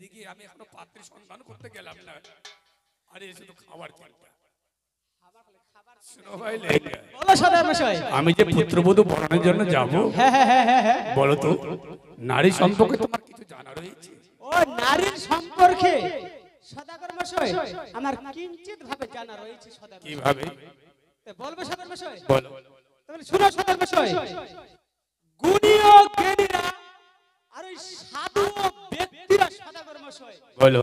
এদিকে আমি এখনো পাত্রী সন্ধান করতে গেলাম না, আরে শুধু খাবার চিন্তা। শোনো ভাই লেঙ্গা, বলো সদর মশাই। আমি যে পুত্রবধূ বরণের জন্য যাব, হ্যাঁ হ্যাঁ হ্যাঁ হ্যাঁ হ্যাঁ। বলো তো নারী সম্পর্কে তোমার কিছু জানা রয়েছে? ও নারীর সম্পর্কে সদাগর মশাই আমার কিঞ্চিত ভাবে জানা রয়েছে সদাগর। কিভাবে বলবো সদর মশাই? বলো। তাহলে শুনো সদর মশাই, গুণীয় জ্ঞানীরা আর ওই সাধু ব্যক্তিরা সদাগর মশাই বলো।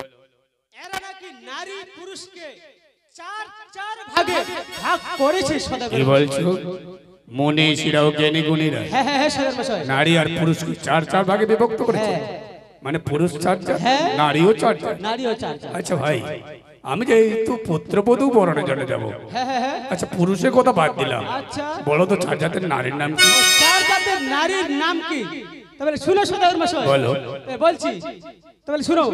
এরা নাকি নারী পুরুষকে চার চার ভাগে ভাগ করেছে সদাগর। কি বলছো? মনীষীরাও জ্ঞানী গুণীরা হ্যাঁ হ্যাঁ হ্যাঁ সদর মশাই নারী আর পুরুষকে চার চার ভাগে বিভক্ত করেছে, মানে পুরুষ চারটা নারীও চারটা। নারীও চার চার। আচ্ছা ভাই, আমি যেহেতু পুত্রবধূ বরণের জন্য যাব, আচ্ছা পুরুষের কথা বাদ দিলাম, আচ্ছা বলো তো চার জাতের নারীর নাম কি? চার জাতের নারীর নাম কি? তাহলে শুনো সদাগর মশাই বলো। বলছি, তাহলে শুনো।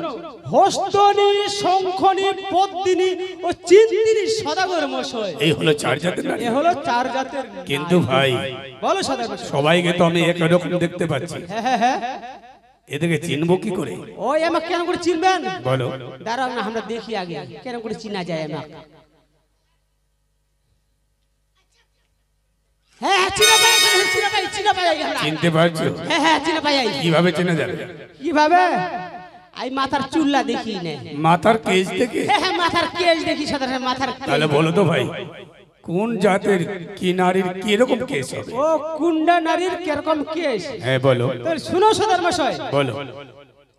হস্তনী, শঙ্খনী, পদ্মিনী ও চিন্তিনী সদাগর মশাই, এই হলো চার জাতের নারী। এ হলো চার জাতের। কিন্তু ভাই বলো সদাগর মশাই। সবাইকে তো আমি একরকম দেখতে পাচ্ছি, হ্যাঁ হ্যাঁ হ্যাঁ। এদেরকে চিনবো কি করে? ওই আমাকে কেন করে চিনবেন? বলো। দাঁড়াও না, আমরা দেখি আগে কেন করে চিনা যায় আমাকে। হ্যাঁ হ্যাঁ চিনা পাই, চিনা পাই, চিনা পাই আমরা। চিনতে পারছো? হ্যাঁ হ্যাঁ চিনা পাই। কিভাবে চেনা যাবে? কিভাবে? এই মাথার চুল্লা দেখি না, মাথার কেশ থেকে? হ্যাঁ হ্যাঁ মাথার কেশ দেখি সাধারণ মাথার কেশ। তাহলে বলো তো ভাই, কোন জাতের কি নারীর কি রকম কেশ হবে? ও কুন্ডা নারীর কিরকম কেশ? হ্যাঁ বলো। তাহলে শুনো সদর মশাই, বলো।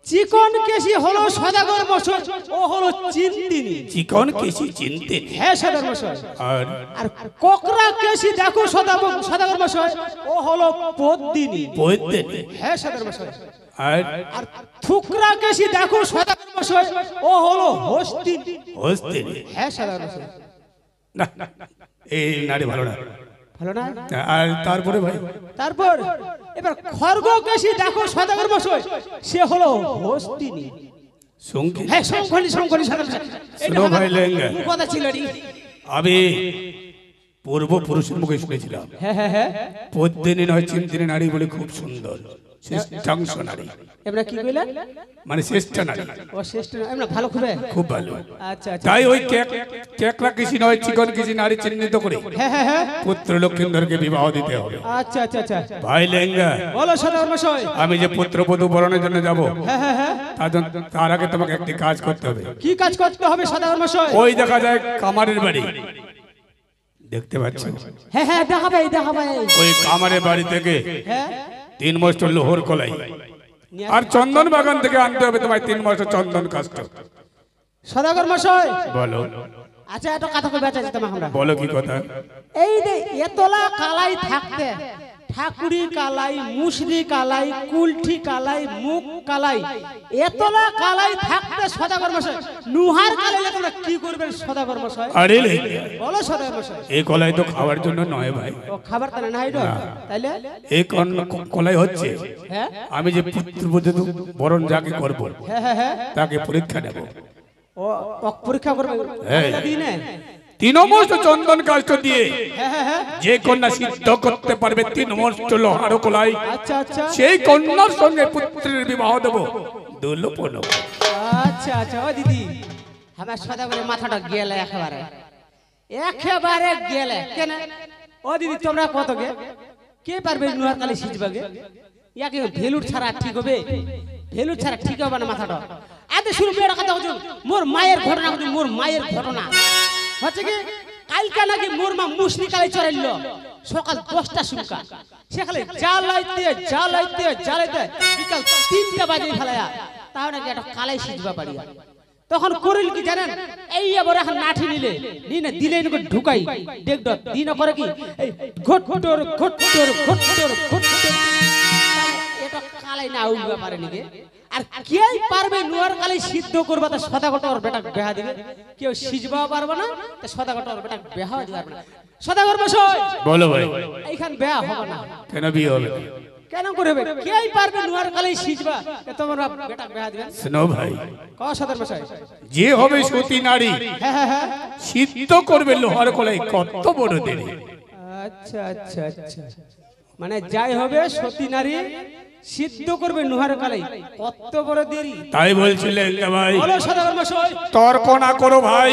চিকন কেশি হলো সদাগর মশাই, ও হলো চিন্তিনী। চিকন কেশি চিনতে? হ্যাঁ সদর মশাই। আর আর কোকরা কেশি দেখো সদাগর মশাই, ও হলো পদ্মিনী। পদ্মিনী? হ্যাঁ সদর মশাই। আর আর থুকরা কেশি দেখো সদাগর মশাই, ও হলো হস্তিনী। হস্তিনী? হ্যাঁ সদর মশাই। না, এই নারী ভালো না। ভালো না? আর তারপরে ভাই? তারপর এবার খর্গ কেশি দেখো সদাগর মশাই, সে হলো হস্তিনী। শঙ্খী? হ্যাঁ শঙ্খনী, শঙ্খনী সদর মশাই। শোনো ভাই লেঙ্গা, কথা ছিল রে। আমি পূর্বপুরুষের মুখে শুনেছিলাম হ্যাঁ হ্যাঁ হ্যাঁ। পদ্মিনী নয় চিন্তিনী নারী বলে খুব সুন্দর, শ্রেষ্ঠাংশ নারী, এবার কি কইলেন? মানে শ্রেষ্ঠ নারী, ও শ্রেষ্ঠ না, এমন ভালো খুবে। খুব ভালো। আচ্ছা আচ্ছা। তাই ওই কেকলা কৃষি নয় চিকন কৃষি নারী চিহ্নিত করে হ্যাঁ হ্যাঁ হ্যাঁ। পুত্র লক্ষিন্দরকে বিবাহ দিতে হবে। আচ্ছা আচ্ছা আচ্ছা। ভাই লেঙ্গা, বলো সদর মশাই। আমি যে পুত্রবধূ বরণের জন্য যাব, হ্যাঁ হ্যাঁ হ্যাঁ। তার আগে তোমাকে একটি কাজ করতে হবে। কি কাজ করতে হবে সদর মশাই? ওই দেখা যায় কামারের বাড়ি, দেখতে পাচ্ছ? হ্যাঁ হ্যাঁ দেখাবে দেখাবে। ওই কামারের বাড়ি থেকে হ্যাঁ 3 মস্ত লোহর কলাই আর চন্দন বাগান থেকে আনতে হবে তোমায় 3 মস্ত চন্দন কাষ্ঠ। সদাগর মশাই বলো। আচ্ছা একটা কথা কই বাঁচা যেতাম আমরা। বলো কি কথা? এই যে এতলা কালাই থাকতে ঠাকুরি কালাই, মুসরি কালাই, কুলঠি কালাই, মুখ কালাই, এতলা কালাই থাকতে সদাগর মশাই নুহার কালাইলে তোমরা কি করবেন সদাগর মশাই? আরে লেঙ্গা, বলো সদাগর মশাই। এই কলাই তো খাওয়ার জন্য নয় ভাই, ও খাবার তারা নাই রে তাইলে? এই কলাই হচ্ছে হ্যাঁ আমি যে পুত্রবধূ বরণ যাকে করব হ্যাঁ হ্যাঁ হ্যাঁ। তাকে পরীক্ষা নেব। ও পরীক্ষা করবে হ্যাঁ। দিনে? 3 মস্ত চন্দন কাষ্ঠ দিয়ে হ্যাঁ হ্যাঁ হ্যাঁ। যে কন্যা সিদ্ধ করতে পারবে 3 মস্ত লোহার কলাই, আচ্ছা আচ্ছা। সেই কন্যার সঙ্গে পুত্রের বিবাহ দেব। দুলোপন। আচ্ছা আচ্ছা। ও দিদি আমার সদাগরের মাথাটা গেলে একেবারে একেবারে গেলে কেন? ও দিদি তোমরা কত গে কে পারবে নুহার কালে সিজবাগে? ইয়াকে ভেলুর ছাড়া ঠিক হবে? ভেলুর ছাড়া ঠিক হবে না মাথাটা। আদে শুরু করে কথা বলছো মোর মায়ের ঘটনা, মোর মায়ের ঘটনা হচ্ছে কি কালকে নাকি মোর মা মুসলি কালে চড়াইল সকাল 10টা সুমকা, সেখানে জ্বালাইতে জ্বালাইতে জ্বালাইতে বিকাল 3টা বাজে ফেলায়া তাও নাকি একটা কালাই সিজবা পারিয়া। তখন করিল কি জানেন? এই আবার এখন লাঠি নিলে নিনে দিলে নাকি ঢুকাই দেখড দিন করে কি এই ঘটটর ঘটটর ঘটটর ঘটটর, এটা কালাই না উঠবে পারে নাকি? আর কে পারবে নুয়ার কালাই সিদ্ধ করবা? তা সদাগর বেটা বেহা দিবে। কেউ সিজবা পারবে না, তা সদাগর বেটা বেহা দিবে পারবে না। সদাগর মশাই বলো ভাই, এইখান বেহা হবে না। কেন বিয়ে হবে? কেন করবে? কে পারবে নুয়ার কালাই সিজবা? তোমরা বেটা বেহা দিবে। শোনো ভাই, ক সদাগর মশাই যে হবে সতী নারী হ্যাঁ হ্যাঁ হ্যাঁ। সিদ্ধ করবে লোহার কলাই, কত বড় দেরি। আচ্ছা আচ্ছা আচ্ছা। মানে যাই হবে সতী নারী সিদ্ধ করবে নুহার কালাই, কত বড় দেরি। তাই বলছিলেন ভাই, বলো সদাগর মশাই। তর্ক না করো ভাই,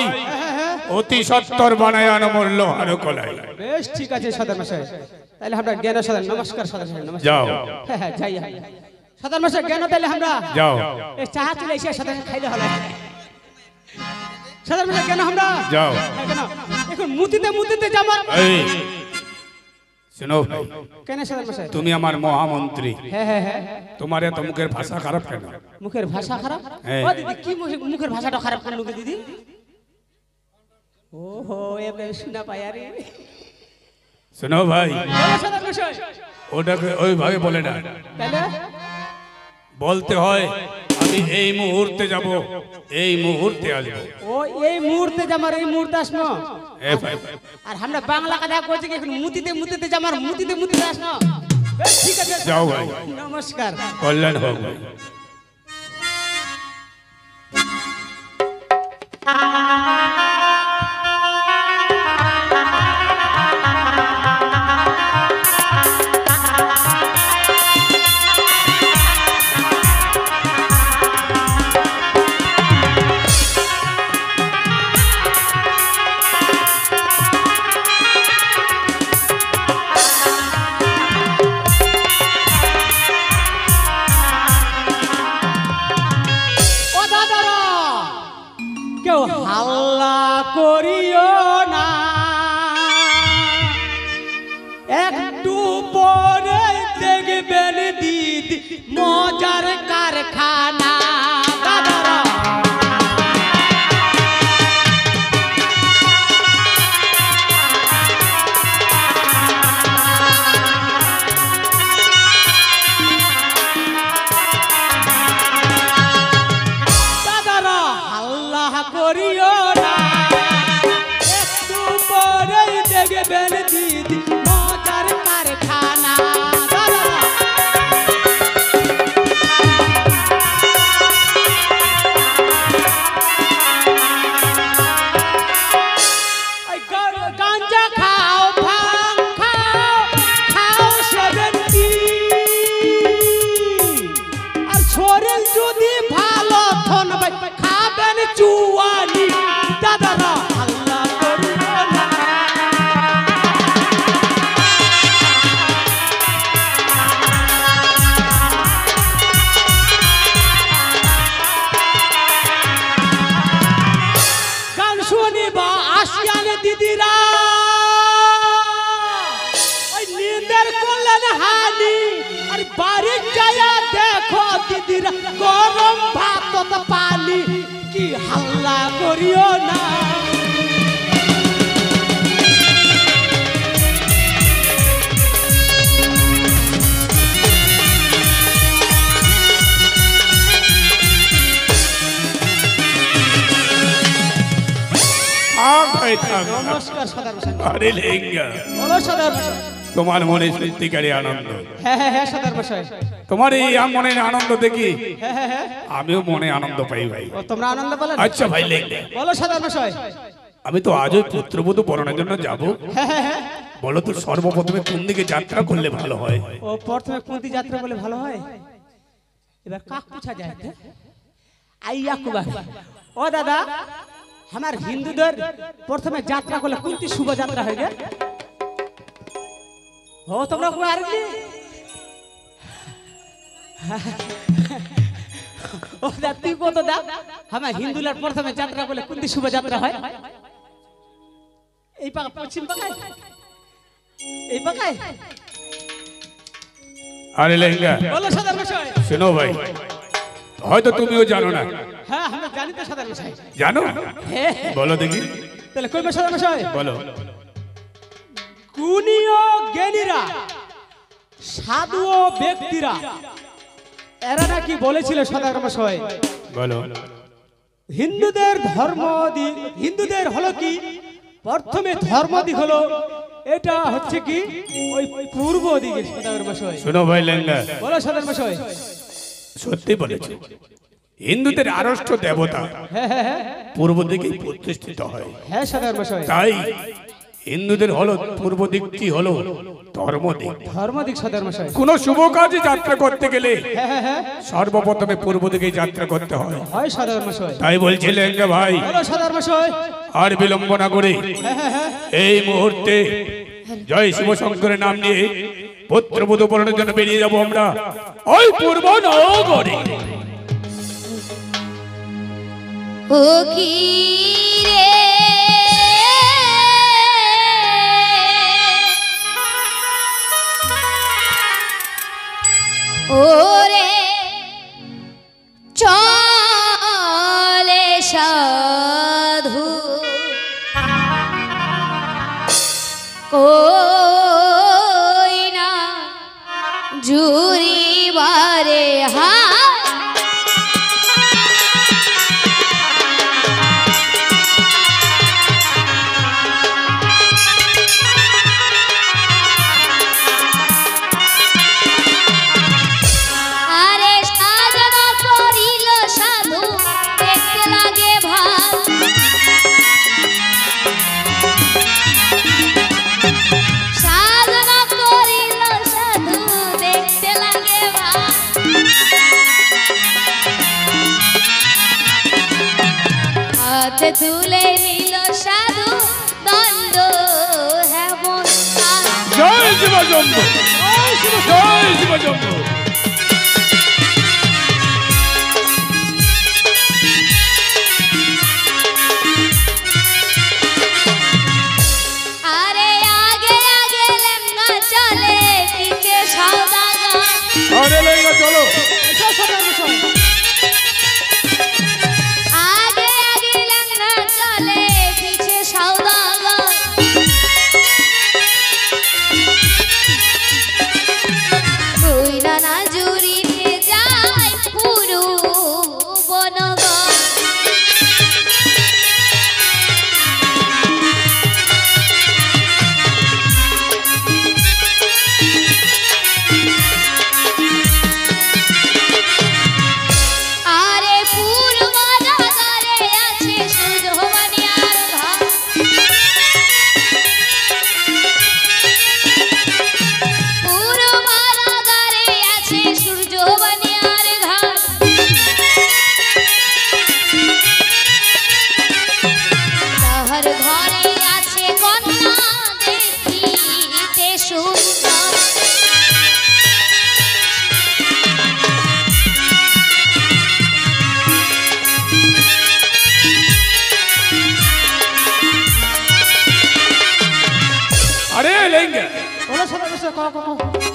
অতি সত্তর বানায় আনমর লোহার কলাই। বেশ ঠিক আছে সদাগর মশাই, তাহলে আমরা জ্ঞান সদাগর নমস্কার সদাগর মশাই, নমস্কার। যাও। হ্যাঁ যাই সদাগর মশাই, জ্ঞান তাহলে আমরা যাও। এই চাহা চলে এসে সদাগর খাইলে হলো। সদাগর মশাই জ্ঞান আমরা যাও। কেন এখন মুতিতে মুতিতে যাবার। এই শোনো ভাই, কেন সদাগর মশাই? তুমি আমার মহামন্ত্রী, হ্যাঁ হ্যাঁ হ্যাঁ। তোমার এত মুখের ভাষা খারাপ কেন? মুখের ভাষা খারাপ? হ্যাঁ। ও দিদি কি মুখের ভাষাটা খারাপ কেন লোকে দিদি? ওহো এবারে শোনা পাই আরে। শোনো ভাই, বলো সদাগর মশাই। ওটাকে ওইভাবে বলে না, তাহলে বলতে হয় আমি এই মুহূর্তে যাব, এই মুহূর্তে আসবো। ও এই মুহূর্তে জামার এই মুহূর্তে আসনো। এ ভাই, আর আমরা বাংলা কথা কইছি কি এখন মুতিতে মুতিতে জামার মুতিতে মুতিতে আসনো। বেশ ঠিক আছে, যাও ভাই। নমস্কার। কল্যাণ হোক ভাই। ও দাদারা কেউ হাল্লা করিও না, একটু পরে দেখবেন দিদি মজার কারখানা। দাদারা দাদারা হাল্লা করিও না, একটু পরে দেখবেন দিদি মজার কারখানা। দাদারা ওই গাঞ্জা খাও, ভাং খাও, খাও 70 আর শরীর যদি ভালো থাকবে খাবেন চুয়ানি। দাদারা হাল্লা করিও না। গান শুনিবা আসিয়ান দিদিরা, ওই নিন্দের করলেন হানি। আর বাড়ি যায়া দেখো দিদিরা গরম ভাত পানি। কি হাল্লা করিও না। থাক ভাই, থাক। নমস্কার সদাগর মশাই। আরে লেঙ্গা, বলো সদাগর মশাই। তোমার মনে সত্যিকারই আনন্দ। হ্যাঁ হ্যাঁ হ্যাঁ সদাগর মশাই। তোমার এই মনের আনন্দ দেখি হ্যাঁ হ্যাঁ হ্যাঁ। আমিও মনে আনন্দ পাই ভাই। ও তোমরা আনন্দ পেলে? আচ্ছা ভাই লেঙ্গা, বলো সদাগর মশাই। আমি তো আজই পুত্রবধূ বরণের জন্য যাব। হ্যাঁ হ্যাঁ হ্যাঁ। বলো তো সর্বপ্রথমে কোন দিকে যাত্রা করলে ভালো হয়? ও প্রথমে কুন্তি যাত্রা বলে ভালো হয়। এবার কাক পুছা যায় আইয়া কুবা। ও দাদা আমার হিন্দুদের প্রথমে যাত্রা করলে কুন্তি শুভ যাত্রা হয় গে। ও তোমরা কো আর কি ও দা তুই কত দা আমার হিন্দুদের প্রথমে যাত্রা করলে কুন্তি শুভ যাত্রা হয়। এই পাকা পশ্চিম পাকায়, এই পাকায়। আরে লেঙ্গা, বলো সদাগর মশাই। শোনো ভাই, হয়তো তুমিও জানো না। হ্যাঁ আমরা জানি তো সদাগর মশাই। জানো? হ্যাঁ বলো দেখি। তাহলে কইবে সদাগর মশাই। বলো। গুণীয় জ্ঞানীরা, সাধু ও ব্যক্তিরা এরা নাকি বলেছিল সদাগর মশাই বলো। হিন্দুদের হলো কি প্রথমে ধর্ম দিক হলো এটা হচ্ছে কি ওই পূর্ব দিকে সদাগর মশাই। শোনো ভাই লেঙ্গা, বলো সদাগর মশাই। সত্যি বলেছে, হিন্দুদের আরষ্ট দেবতা হ্যাঁ হ্যাঁ হ্যাঁ পূর্ব দিকেই প্রতিষ্ঠিত হয়। হ্যাঁ সদাগর মশাই। তাই হিন্দুদের হলো পূর্ব দিকটি হলো ধর্ম দিক। ধর্ম দিক সদর মশাই। কোন শুভ কাজে যাত্রা করতে গেলে সর্বপ্রথমে পূর্ব দিকে যাত্রা করতে হয়। হয় সদর মশাই। তাই বলছি লেঙ্গা ভাই, বলো সদর মশাই। আর বিলম্ব না করে এই মুহূর্তে জয় শিব শঙ্করের নাম নিয়ে পুত্রবধূ বরণের জন্য বেরিয়ে যাব আমরা ওই পূর্ব নগরে। ও কি রে ওরে চলে সাধু কই না জুরিবারে হা তুলে নিল সাধু দণ্ড হেমন। জয় শিবজম্ব, জয় শিবজম্ব। আরে আগে আগে লেঙ্গা চলে পিছে সওদাগর। আরে লেঙ্গা চলো।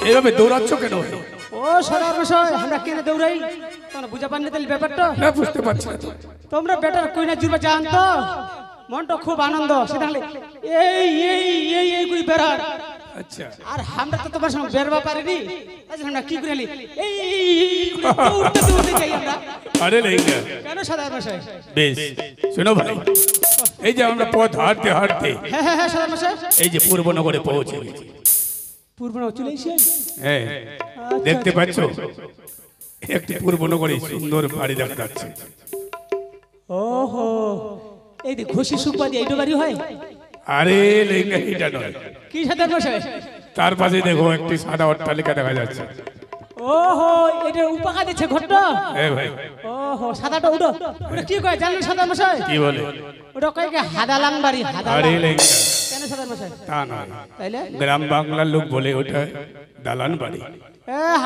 এভাবে দৌড়াচ্ছ কেন? ও সদর মশাই, আমরা কেন দৌড়াই তোমরা বুঝা পাননি তাহলে ব্যাপারটা? না, বুঝতে পারছি না। তোমরা বেটার কইনা জুড়বে জান তো মনটা খুব আনন্দ সেটা এই এই এই এই গুলি বেরার। আচ্ছা, আর আমরা তো তোমার সঙ্গে বেরবা পারিনি। আচ্ছা আমরা কি করি এই দৌড়তে দৌড়তে যাই আমরা। আরে লেঙ্গা কেন সদর মশাই? বেশ শোনো ভাই, এই যে আমরা পথ হাঁটতে হাঁটতে হ্যাঁ হ্যাঁ হ্যাঁ সদর মশাই এই যে পূর্বনগরে পৌঁছে গেছি। পূর্বনগর চলে এসে হ্যাঁ, দেখতে পাচ্ছ একটি পূর্বনগরে সুন্দর বাড়ি দেখা যাচ্ছে। ওহো, এই যে ঘষি সুপারি এইটা বাড়ি হয়? আরে লেঙ্গা এটা নয়। কি সদর মশাই? তার পাশে দেখো একটি সাদা অট্টালিকা দেখা যাচ্ছে। ওহো, এটা উপকা দিচ্ছে ঘরটা। হ্যাঁ ভাই। ওহো, সাদাটা উড়ো। ওটা কি কয় জানেন সদর মশাই? কি বলে? ওটা কয় কি হাদালাং বাড়ি। হাদালাং। আরে লেঙ্গা কেন সদর মশাই? তা নয়, তাইলে গ্রাম বাংলার লোক বলে ওটা দালান বাড়ি।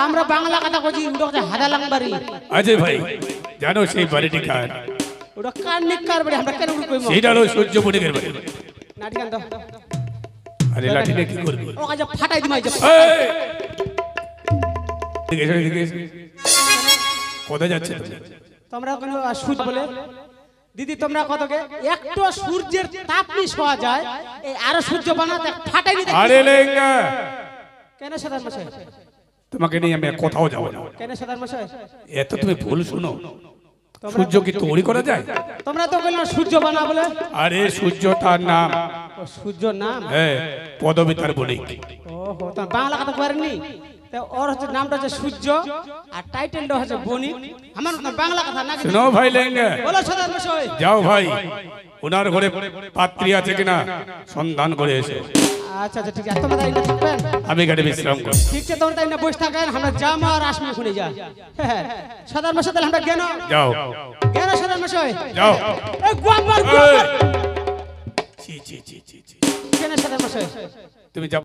আমরা বাংলা কথা কইছি, ওটা হাদালাং বাড়ি। আজয় ভাই, জানো সেই বাড়িটি কার? ওটা কার নিকার বাড়ি, আমরা কেন কইমু? সেটা হলো সূর্যমণিকের বাড়ি। নাটি কান দাও। আরে লাঠিটা কি করবি? ও আজ ফাটাই দিমাই যা। এই! এদিকে এসো, এদিকে এসো। কোথায় যাচ্ছে তুমি? তোমরা কোন সূর্য বলে দিদি তোমরা কতকে একটু সূর্যের তাপ নি শোয়া যায়, এই আর সূর্য বানাতে ফাটাই দিতে। আরে লেঙ্গা, কেন সদর মশাই? তোমাকে নিয়ে আমি কোথাও যাব না। কেন সদর মশাই? এত তুমি ভুল শুনো। সূর্য কি তৈরি করা যায়? তোমরা তো বললে সূর্য বানা বলে। আরে সূর্য তার নাম। ও সূর্য নাম? হ্যাঁ, পদবী তার বলি। ওহো, তো বাংলা কথা পারেননি? তা ওর হচ্ছে নামটা হচ্ছে সূর্য আর টাইটেলটা হচ্ছে বণিক। আমার না বাংলা কথা না শুনো ভাই লেঙ্গা, বলো সদার মশাই। যাও ভাই ওনার ঘরে পাত্রী আছে কিনা সন্ধান করে এসো। আচ্ছা আচ্ছা ঠিক আছে, তোমরা তাই না থাকবেন, আমি এখানে বিশ্রাম করি। ঠিক আছে তোমরা তাই না বসে থাকেন, আমরা জামা আর আসমি খুলে যা। সদার মশাই তাহলে আমরা জ্ঞান যাও জ্ঞান সদার মশাই যাও। এই গোয়াম্বার এই! ছি ছি ছি ছি ছি। জ্ঞান সদার মশাই। তুমি যাও।